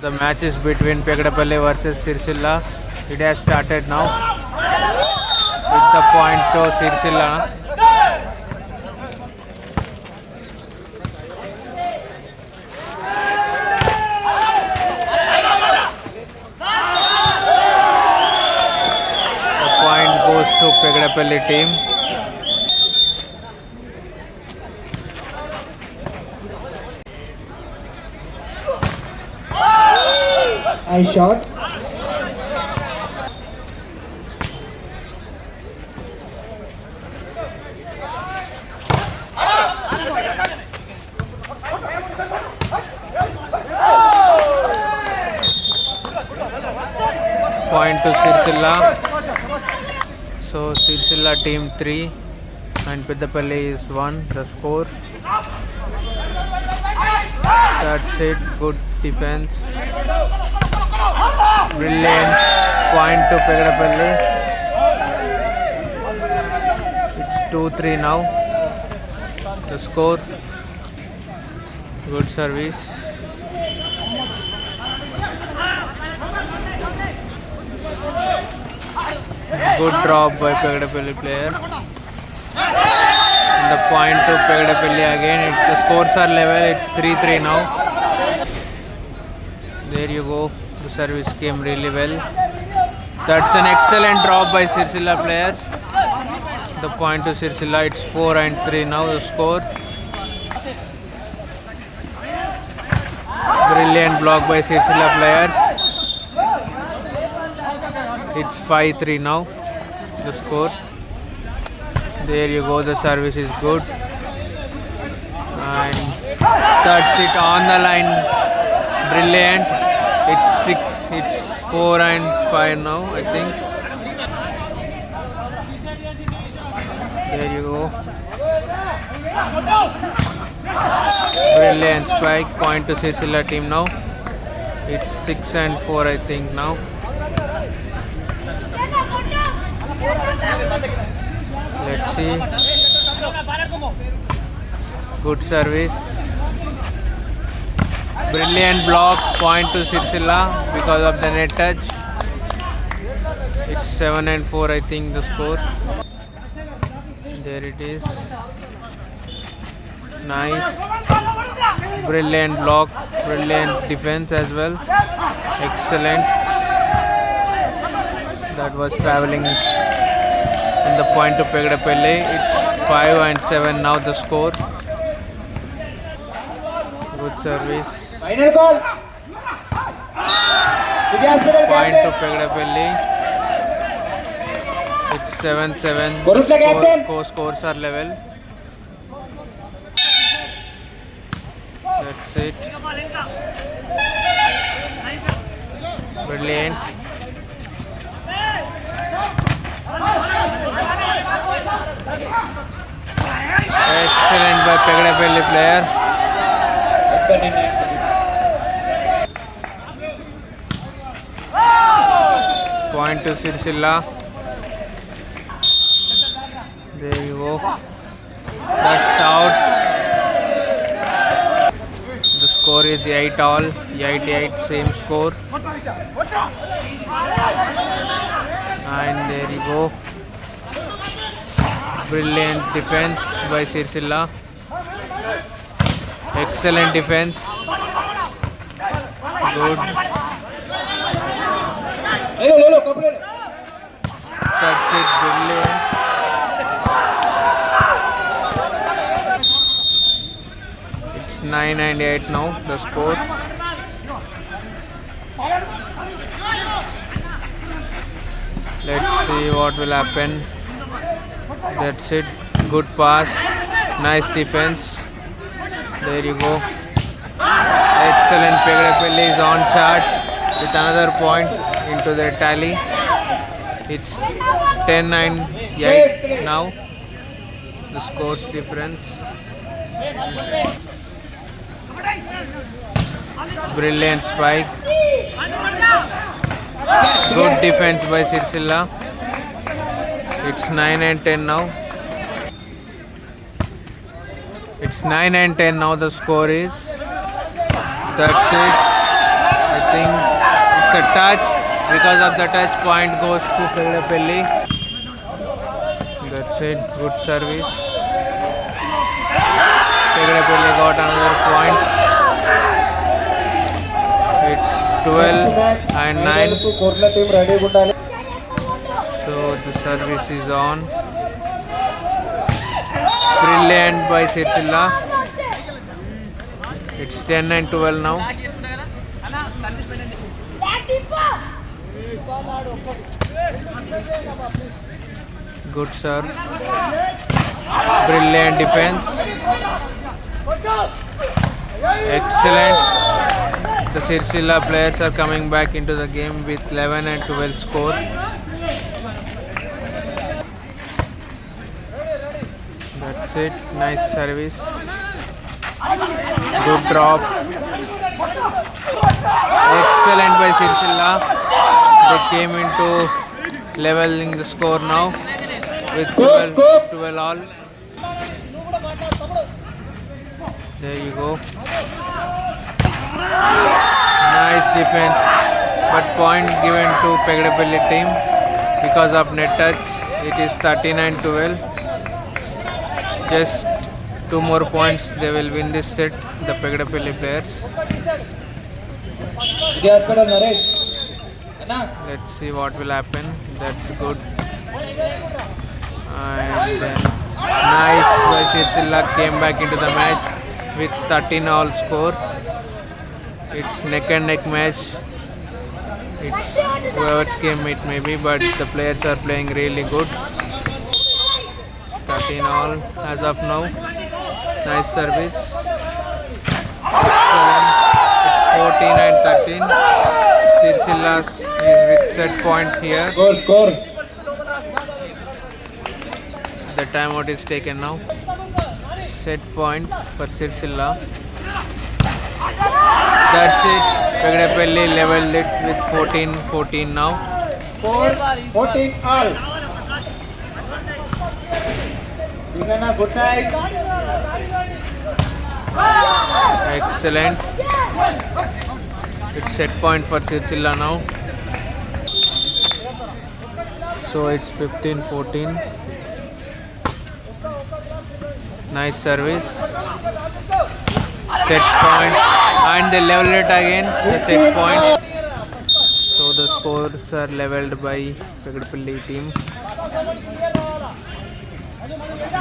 The match is between Pegadapalle versus Sirsilla. It has started now. With the point to Sirsilla. The point goes to Pegadapalle team. I shot. Point to Sirsilla. So Sirsilla team 3 and Pedapalle is 1. The score. That's it. Good defense. Brilliant. Point to Pegadapalle. It's 2-3 now. The score. Good service. Good drop by Pegadapalle player. And the point to Pegadapalle again. The scores are level. It's 3-3 now. There you go. The service came really well. That's an excellent drop by Sirsilla players. The point to Sirsilla. It's 4-3 now. The score. Brilliant block by Sirsilla players. It's 5-3 now. The score. There you go. The service is good. And that's it on the line. Brilliant. It's 4-5 now, I think. There you go. Brilliant spike. Point to Sirsilla team now. It's 6-4, I think now. Let's see. Good service. Brilliant block. Point to Sirsilla because of the net touch. It's 7-4, I think the score. There it is. Nice. Brilliant block. Brilliant defense as well. Excellent. That was traveling in the point to Pegadapalle. It's 5-7 now the score. Good service. Final call. Point to Pegadapalle. It's 7-7. Borussia captain. Scores are level. That's it. Brilliant. Excellent by Pegadapalle player. Point to Sirsilla. There you go. That's out. The score is 8-all. 8-8, same score. And there you go. Brilliant defense by Sirsilla. Excellent defense. Good. That's it. Brilliant. It's 9-8 now. The score. Let's see what will happen. That's it. Good pass. Nice defense. There you go. Excellent. Pegadapalle is on charge with another point into their tally. It's 10-9 now. The scores difference. Brilliant spike. Good defense by Sirsilla. It's 9-10 now. It's 9-10 now. The score is. That's it. I think it's a touch. Because of the touch, point goes to Pegdapelli. That's it. Good service. Pegdapelli got another point. It's 12 and 9. కోర్టుల team రెడీగా ఉండాలి. So the service is on. Brilliant by Sirsilla. It's 10 and 12 now. Good serve. Brilliant defense. Excellent. The Sirsilla players are coming back into the game with 11 and 12 score. That's it. Nice service. Good drop. Excellent by Sirsilla. They came into leveling the score now with 12 all. There you go. Nice defense, but point given to Pegdapelli team because of net touch. It is 39-12. Just 2 more points, they will win this set. The Pegdapelli players. ఇది అక్కడ నరేష్ అన్నా Let's see what will happen. That's good. And then nice by Sirsilla came back into the match with 13 all score. It's neck and neck match. It's whoever's game it may be, but the players are playing really good. It's 13 all as of now. Nice service. Excellent. It's 14 and 13. Sirsilla is with set point here. Score The timeout is taken now. Set point for Sirsilla. That's it. Pegdapelli leveled it with 14-14 now. 14 all. Digana, good night. Excellent. It's set point for Sirsilla now. So it's 15-14. Nice service. Set point. And they level it again. The set point. So the scores are leveled by Pegdapelli team.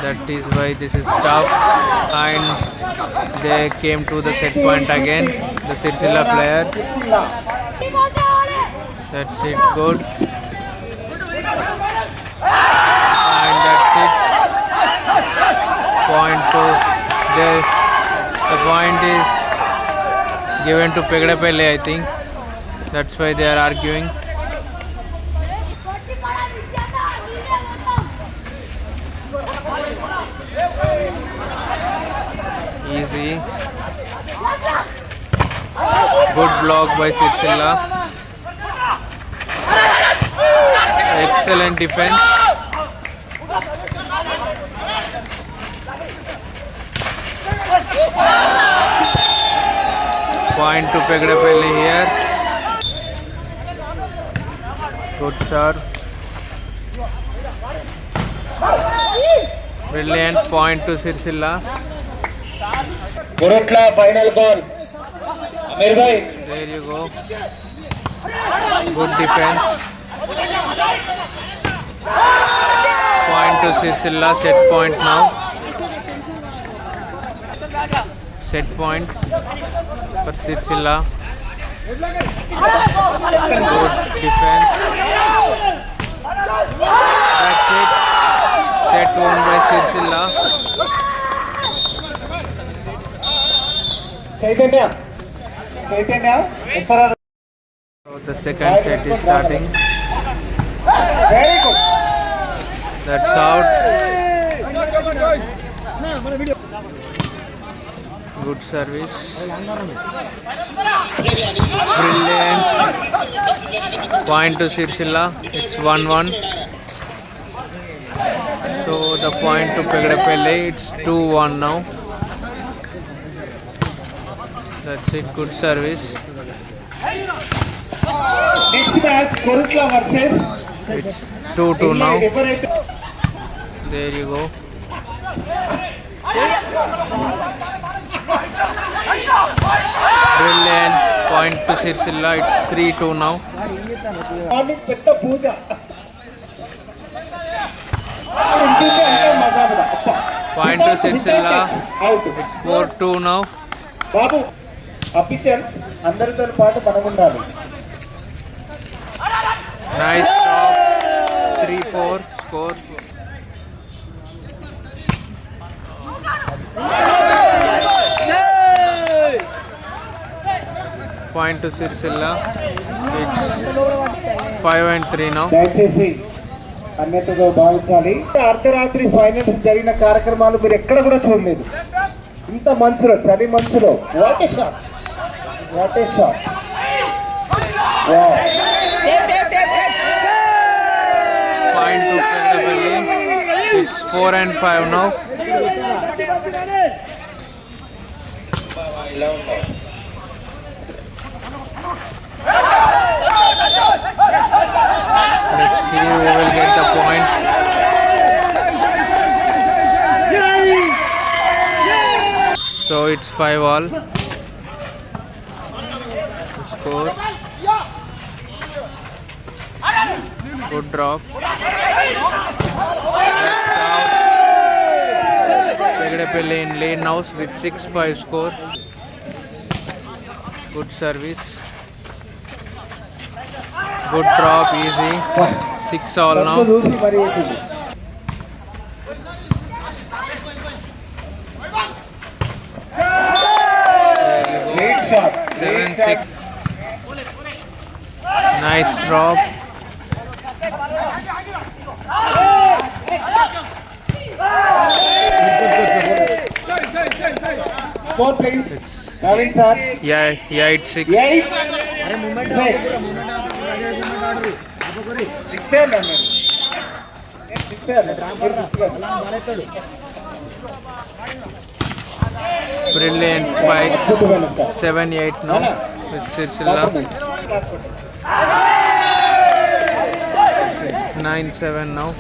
That is why this is tough. And they came to the set point again. The Sirsilla player. That's it. Good. And that's it. Point to the point is given to Pegdapelli, I think. That's why they are arguing. Easy. Good block by Sirsilla. Excellent defense. Point to Pegdapelli here. Good serve. Brilliant point to Sirsilla. Gurutla final goal. Amir bhai. There you go. Good defense. Point to Sirsilla. Set point now. Set point for Sirsilla. Good defense. That's it. Set won by Sirsilla. Chaitanya. Uttara. So the second set is starting. Very good. That's out. Good service. Brilliant. Point to Sirsilla. It's 1-1. So the point to Pegdapelli. It's 2-1 now. That's it. Good service. Next match, Korutla versus It's 2-2 now. ఎవరైతే There you go. Brilliant. Point to Sirsilla. It's 3-2 now. Morning పెద్ద పూజ ఇంటికి అంటే మజాబుదా. అబ్బా. Point to Sirsilla. Out. It's 4-2 now. Babu official అందరితో పాటు మనం ఉండాలి. Nice drop. 3-4 score. Point to Sirsilla. It's 5-3 now. దయచేసి అన్యతతో భావించాలి. అర్ధరాత్రి ఫైనల్స్ జరిగిన కార్యక్రమాలు మీరు ఎక్కడ కూడా చూడలేదు. ఇంత మంచులో చలి మంచులో what a shot, what a shot. Point to Pedrapalli. It's 4-5 now. Let's see who will get the point. So it's 5-all. Score. Good drop. Pegadapalli in lead now with 6-5 score. Good service. Good drop, easy. 6-all now. చూసి మరి వేసింది. Great shot. Great 7-6. shot. Nice drop. Score please. It's Naveen sir. yeah, it's 6. 8. Sixteen అన్నాడు. Sixteen అన్నాడు. Brilliant spike. అద్భుతమైన shot. 7-8 now. With Sirsilla. It's 9-7 now.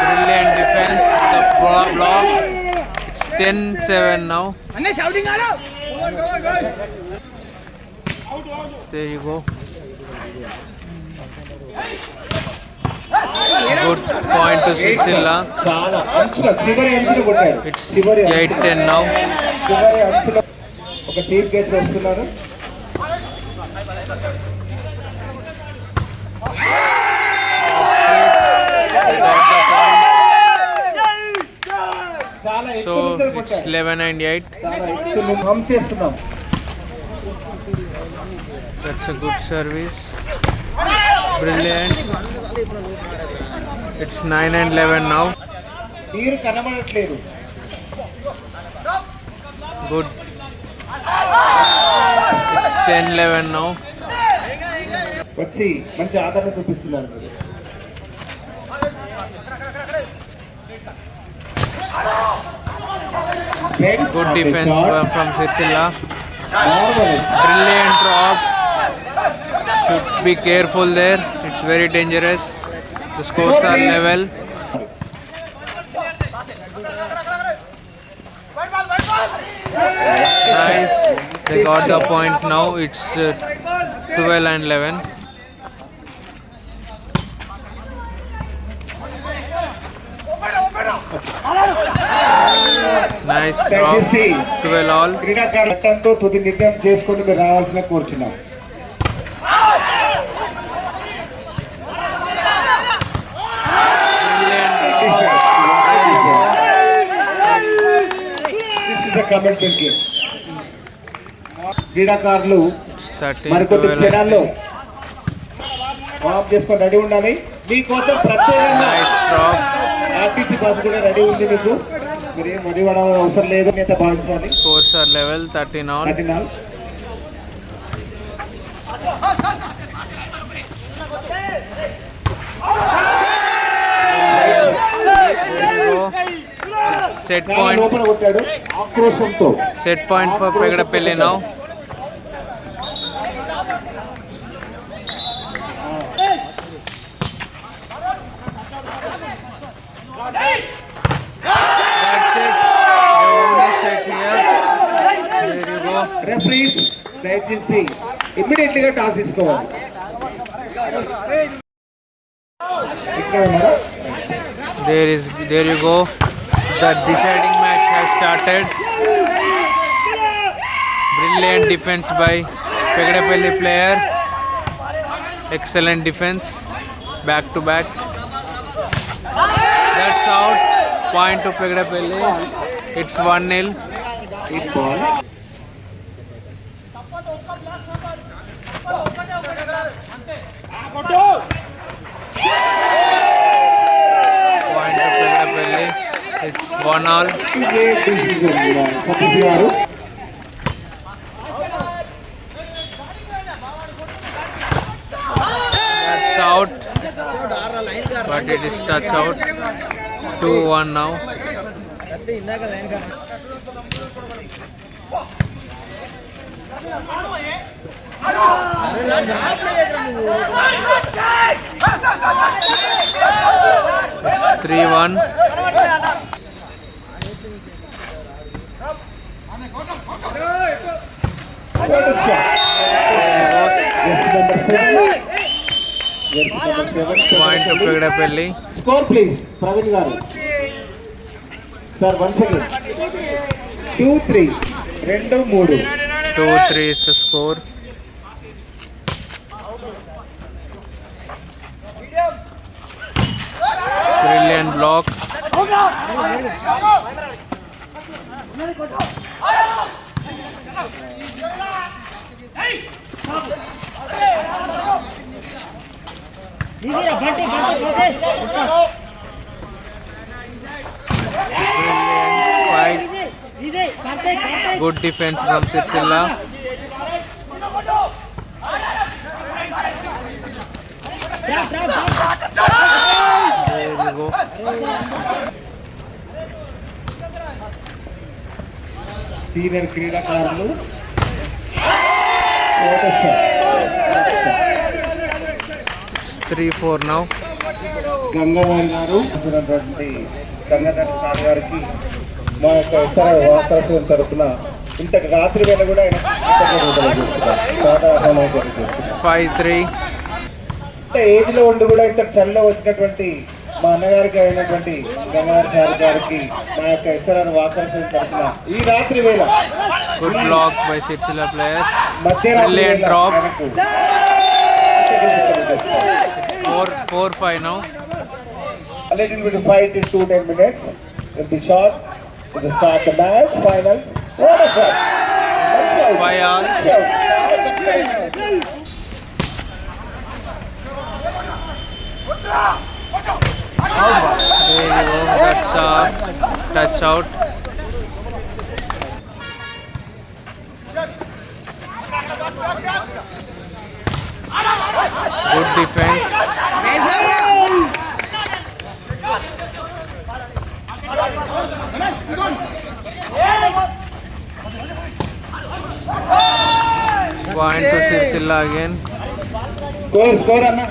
Brilliant defense. The block. It's 10-7 now. There you go. Good point to Sirsilla. చాలా అంచుల చివరి అంచులు కొట్టాడు. It's చివరి 8-10 now. చివరి అంచులో ఒక టీప్ గేట్ వస్తున్నారు. They got the point. చాలా ఎక్కువ So అంచులు it's కొట్టాడు. 11-8. చాలా ఎక్కువ మేము హమ్ చేస్తున్నాం. That's a good service. Brilliant. It's 9-11 now. నీరు కనబడట్లేదు. Good. It's 10-11 now. వచ్చి మంచి ఆదరణ చూపిస్తున్నారు మీరు. Good defense from Sirsilla. Marvelous. Brilliant drop. Should be careful there. It's very dangerous. The scores are level. Nice. They got the point now. It's 12-11. Nice drop. దయచేసి 12-all. క్రీడాకారులతో తుది నిర్ణయం చేసుకొని మీరు రావాల్సిన కోరుచున్నాం. Commitment game. క్రీడాకారులు It's 13 మరికొద్ది 12. క్షణాల్లో వార్మ్ చేసుకొని రెడీ ఉండాలి. మీకోసం ప్రత్యేకంగా Nice drop. ఆర్టీసీ బస్ కూడా రెడీ ఉంది. మీకు మీరు ఏం రెడీ పడాల్సిన అవసరం లేదు. నేత భావించాలి. Scores are level 13-all. నటినాల్ Set చాలా point. లోపల కొట్టాడు ఆక్రోశంతో. Set point for Pegadapalli now. That's it. They won the set here. There you go. Referees దయచేసి ఇమ్మీడియట్లీగా టాస్ తీసుకోవాలి. ఇక్కడ ఉన్నారా? There you go. The deciding match has started. Brilliant defense by Pegadapalli player. Excellent defense. Back to back. That's out. Point to Pegadapalli. It's 1-0. ఈ ball Point to Pegadapalli. It's 1-all. ఇదే decision Satish గారు. That's out. But it is touch out. 2-1 now. It's 3-1. Point to Pegadapalli. Score please Praveen garu. Sir once again 2-3 2-3. 2-3 is the score. Brilliant block. Brilliant fight. Good defense from Sirsilla. There you go. Senior క్రీడాకారులు It's 3-4 now. Gangadhar గారు ఉన్నటువంటి Gangadhar sir గారికి మా యొక్క ఇతర వార్తాశ్రమం తరఫున ఇంతకు రాత్రి వేళ కూడా ఆయన సాధారణ 5-3. ఏజ్ లో ఉండి కూడా ఇంత చల్ల వచ్చినటువంటి మా అన్నగారికి అయినటువంటి గంగాధర్ సార్ గారికి మా యొక్క ఇతర వార్తాశ్రమం తరఫున ఈ రాత్రి వేళ Good block by Sirsilla player. మధ్యరాత్రి Brilliant వేళ drop. ఆయనకు 4-5 now. a little bit of fight in 2-10 minutes. Will be short. To the start the match. Final. What a shot! 5-all. There you go. That's a touch out. Good defense. Point to Sirsilla again. Score, Anna.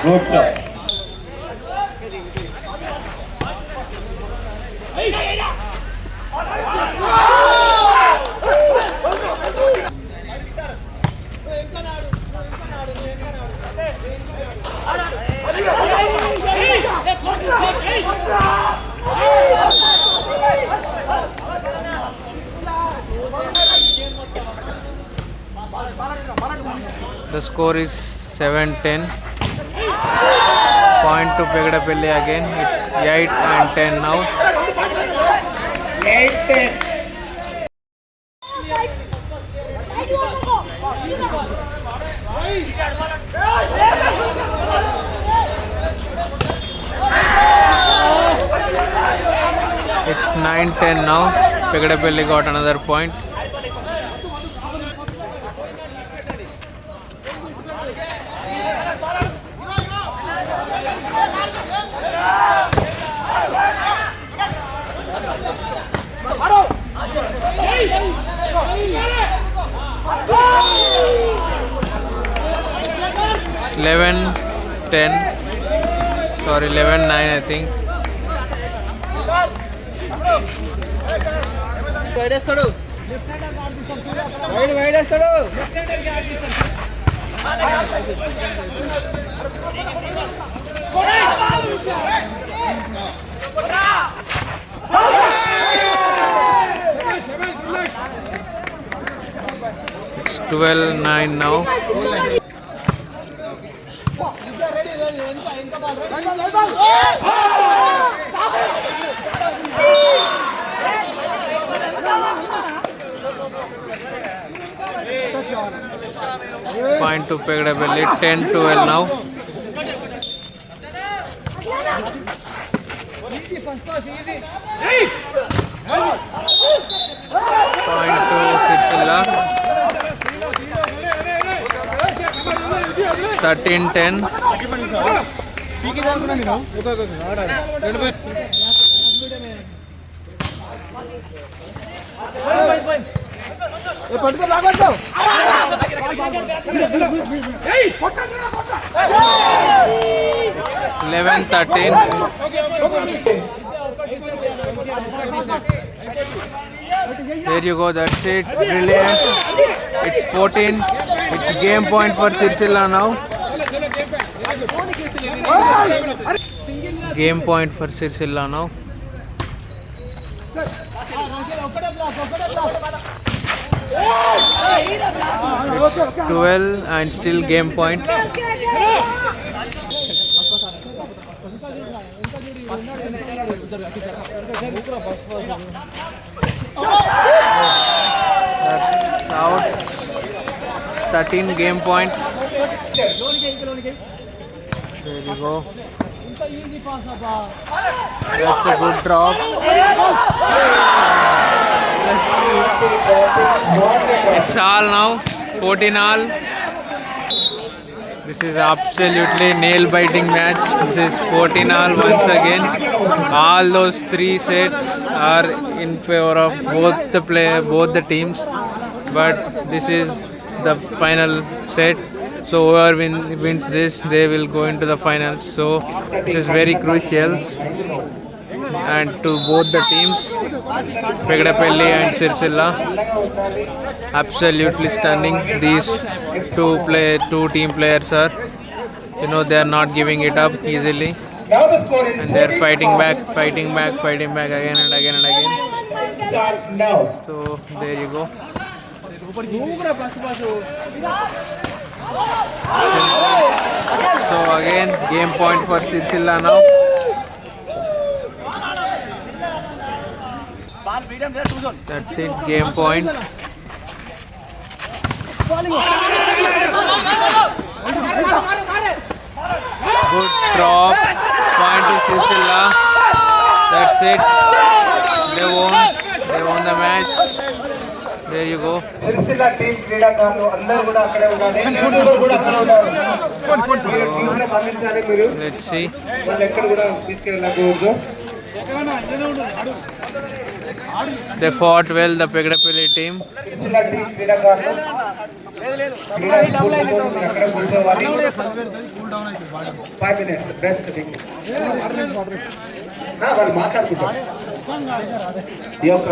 Good shot. The score is 7-10. Point to Pegadapalli again. It's 8 and 10 now. 8-10. It's 9-10 now. Pegadapalli got another point. It's 11-10. Sorry, 11-9 I think. It's 12-9 now. Point to Pegadapalli, 10-12 now. Point to Sircilla. 13-10. పట్టుకో లాగొద్దు 11-13. There you go, that's it. Brilliant. It's 14. It's game point for Sircilla now. Game point for Sircilla now. It's 12 and still game point. That's out. 13 game point. There you go. That's a good drop. It's all now. 14 all. This is absolutely nail-biting match. This is 14 all once again. All those three sets are in favor of both the teams. But this is the final set. So whoever wins this, they will go into the finals. So this is very crucial. And to both the teams, Pegadapalli and Sircilla, absolutely stunning. These two team players are, they are not giving it up easily, Now the score is and they are fighting back again and again and again. Start now. So there you go. So again, game point for Sircilla now. That's it, game point. Good drop, point to Sircilla. That's it. They won the match. There you go. Sircilla team క్రీడాకారులు అందరూ కూడా అక్కడే ఉండాలి. అందరూ కూడా అక్కడే ఉండాలి. మీరు టీంలో పంపించాలి మీరు. Let's see. వాళ్ళు ఎక్కడ కూడా తీసుకెళ్ళకూడదు. They fought well, the Pegadapalli team. Sircilla team క్రీడాకారులు క్రీడా స్ఫూర్తితో మీరు అక్కడే కూర్చోవాలి. 5 minutes బెస్ట్ థింగ్. వాళ్ళు మాట్లాడుకుంటారు. ఈ యొక్క